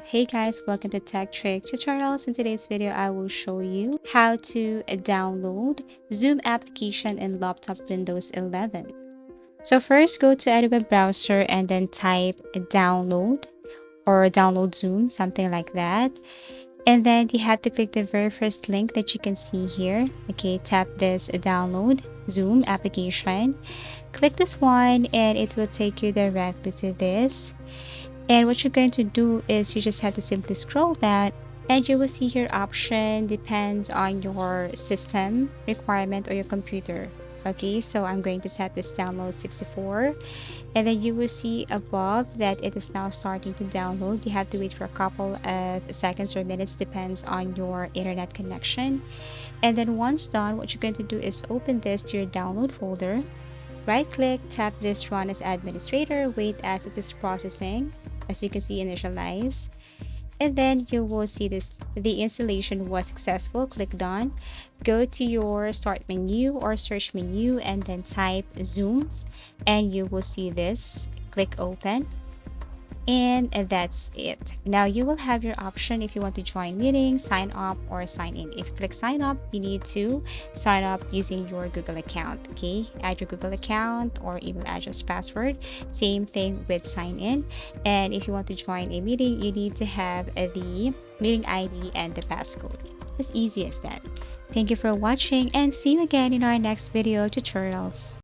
Hey guys, welcome to Tech Trick Tutorials. In today's video, I will show you how to download Zoom application in laptop Windows 11. So first, go to any web browser and then type download or download Zoom, something like that. And then you have to click the very first link that you can see here. Okay, tap this download Zoom application. Click this one and it will take you directly to this. And what you're going to do is you just have to simply scroll down and you will see your option depends on your system requirement or your computer. Okay, so I'm going to tap this download 64 and then you will see above that it is now starting to download. You have to wait for a couple of seconds or minutes, depends on your internet connection. And then once done, what you're going to do is open this to your download folder. Right click, tap this run as administrator, wait as it is processing. As you can see, initialize. And then you will see this, the installation was successful. Click done. Go to your start menu or search menu and then type Zoom and you will see this. Click open. And that's it. Now you will have your option if you want to join meetings, sign up or sign in. If you click sign up, you need to sign up using your Google account. Okay, add your Google account or email address, password. Same thing with sign in. And if you want to join a meeting, you need to have the meeting ID and the passcode. As easy as that. Thank you for watching and see you again in our next video tutorials.